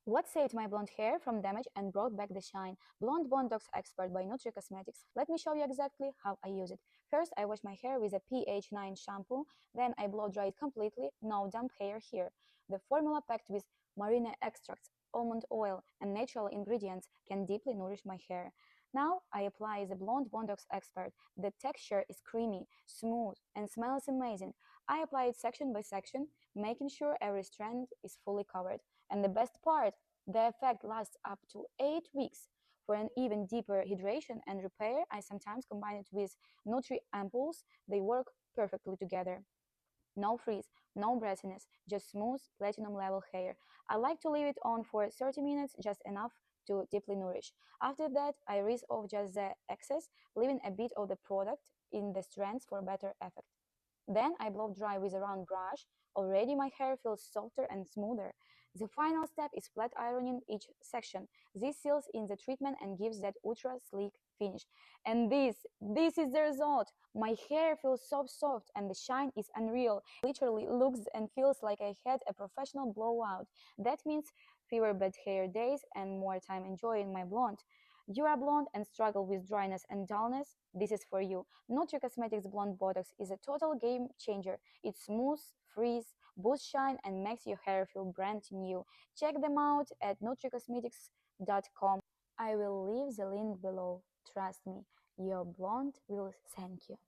What saved my blonde hair from damage and brought back the shine? Blonde Bondox Expert by Nutree Cosmetics. Let me show you exactly how I use it. First, I wash my hair with a pH 9 shampoo, then I blow dry it completely, no damp hair here. The formula packed with marine extracts, almond oil, and natural ingredients can deeply nourish my hair. Now I apply the Blonde Bondox Expert. The texture is creamy, smooth, and smells amazing. I apply it section by section, making sure every strand is fully covered. And the best part, the effect lasts up to 8 weeks. For an even deeper hydration and repair, I sometimes combine it with Nutree ampoules. They work perfectly together. No frizz, no brassiness, just smooth platinum level hair. I like to leave it on for 30 minutes, just enough to deeply nourish. After that, I rinse off just the excess, leaving a bit of the product in the strands for better effect. Then I blow dry with a round brush. Already my hair feels softer and smoother. The final step is flat ironing each section. This seals in the treatment and gives that ultra sleek finish. And this is the result. My hair feels so soft and the shine is unreal. Literally looks and feels like I had a professional blowout. That means fewer bad hair days and more time enjoying my blonde. You are blonde and struggle with dryness and dullness? This is for you. Nutree Cosmetics Blonde Botox is a total game changer. It smooths, frees, boosts shine, and makes your hair feel brand new. Check them out at nutreecosmetics.com. I will leave the link below. Trust me, your blonde will thank you.